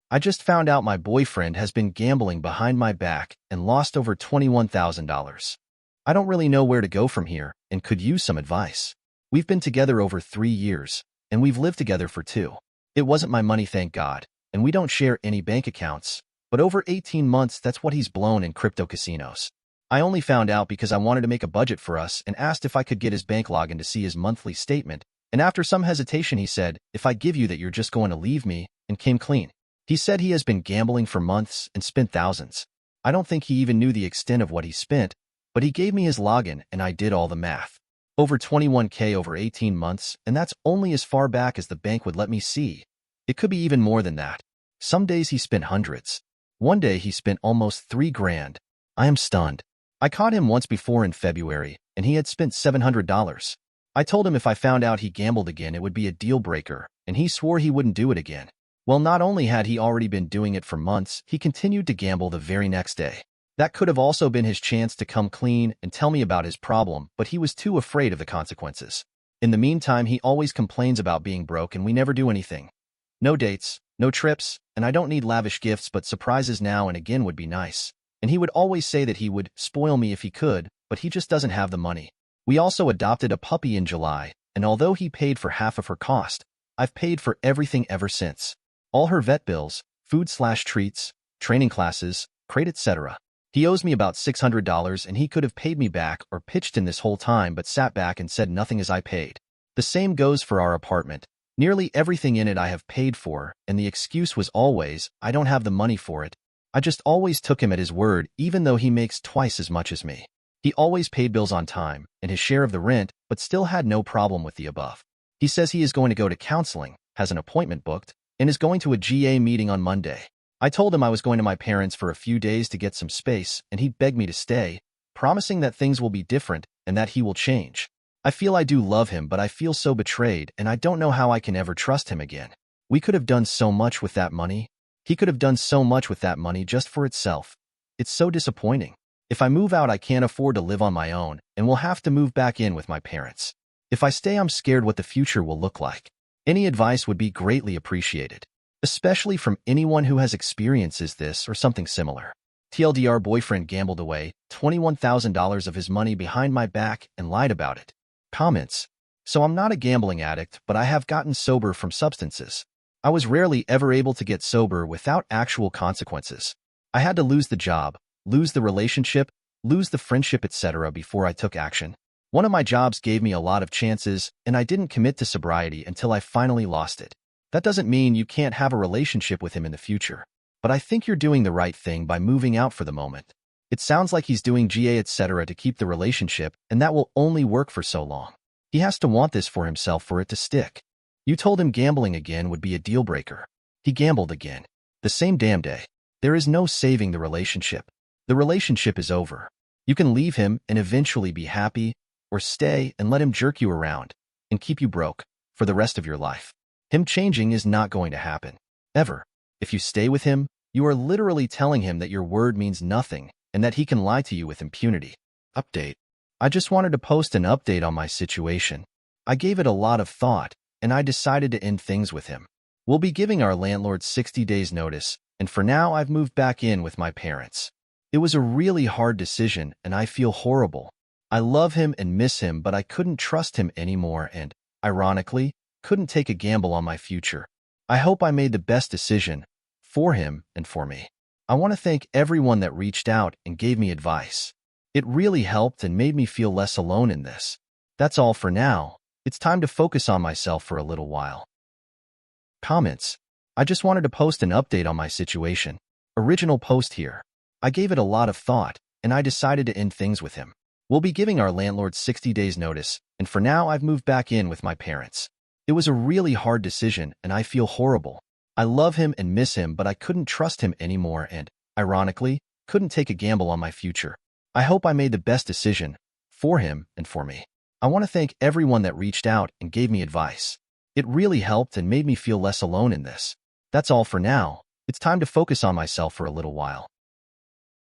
I just found out my boyfriend has been gambling behind my back and lost over $21,000. I don't really know where to go from here and could use some advice. We've been together over 3 years, and we've lived together for 2. It wasn't my money, thank God, and we don't share any bank accounts, but over 18 months that's what he's blown in crypto casinos. I only found out because I wanted to make a budget for us and asked if I could get his bank login to see his monthly statement, and after some hesitation he said, "If I give you that you're just going to leave me," and came clean. He said he has been gambling for months and spent thousands. I don't think he even knew the extent of what he spent, but he gave me his login and I did all the math. Over 21K over 18 months, and that's only as far back as the bank would let me see. It could be even more than that. Some days he spent hundreds. One day he spent almost 3 grand. I am stunned. I caught him once before in February, and he had spent $700. I told him if I found out he gambled again it would be a deal breaker, and he swore he wouldn't do it again. Well, not only had he already been doing it for months, he continued to gamble the very next day. That could have also been his chance to come clean and tell me about his problem, but he was too afraid of the consequences. In the meantime, he always complains about being broke and we never do anything. No dates, no trips, and I don't need lavish gifts, but surprises now and again would be nice. And he would always say that he would spoil me if he could, but he just doesn't have the money. We also adopted a puppy in July, and although he paid for half of her cost, I've paid for everything ever since. All her vet bills, food/treats, training classes, crate, etc. He owes me about $600 and he could have paid me back or pitched in this whole time but sat back and said nothing as I paid. The same goes for our apartment. Nearly everything in it I have paid for, and the excuse was always, I don't have the money for it. I just always took him at his word even though he makes twice as much as me. He always paid bills on time and his share of the rent, but still had no problem with the above. He says he is going to go to counseling, has an appointment booked, and is going to a GA meeting on Monday. I told him I was going to my parents for a few days to get some space, and he begged me to stay, promising that things will be different and that he will change. I feel I do love him, but I feel so betrayed, and I don't know how I can ever trust him again. We could have done so much with that money. He could have done so much with that money just for itself. It's so disappointing. If I move out, I can't afford to live on my own, and will have to move back in with my parents. If I stay, I'm scared what the future will look like. Any advice would be greatly appreciated, especially from anyone who has experiences this or something similar. TLDR: boyfriend gambled away $21,000 of his money behind my back and lied about it. Comments: so I'm not a gambling addict, but I have gotten sober from substances. I was rarely ever able to get sober without actual consequences. I had to lose the job, lose the relationship, lose the friendship, etc. before I took action. One of my jobs gave me a lot of chances, and I didn't commit to sobriety until I finally lost it. That doesn't mean you can't have a relationship with him in the future, but I think you're doing the right thing by moving out for the moment. It sounds like he's doing GA, etc. to keep the relationship, and that will only work for so long. He has to want this for himself for it to stick. You told him gambling again would be a deal breaker. He gambled again. The same damn day. There is no saving the relationship. The relationship is over. You can leave him and eventually be happy, or stay and let him jerk you around and keep you broke for the rest of your life. Him changing is not going to happen, ever. If you stay with him, you are literally telling him that your word means nothing and that he can lie to you with impunity. Update: I just wanted to post an update on my situation. I gave it a lot of thought, and I decided to end things with him. We'll be giving our landlord 60 days notice, and for now I've moved back in with my parents. It was a really hard decision, and I feel horrible. I love him and miss him, but I couldn't trust him anymore and, ironically, couldn't take a gamble on my future. I hope I made the best decision for him and for me. I want to thank everyone that reached out and gave me advice. It really helped and made me feel less alone in this. That's all for now. It's time to focus on myself for a little while. Comments: I just wanted to post an update on my situation. Original post here. I gave it a lot of thought, and I decided to end things with him. We'll be giving our landlord 60 days notice, and for now I've moved back in with my parents. It was a really hard decision, and I feel horrible. I love him and miss him, but I couldn't trust him anymore and, ironically, couldn't take a gamble on my future. I hope I made the best decision for him and for me. I want to thank everyone that reached out and gave me advice. It really helped and made me feel less alone in this. That's all for now. It's time to focus on myself for a little while.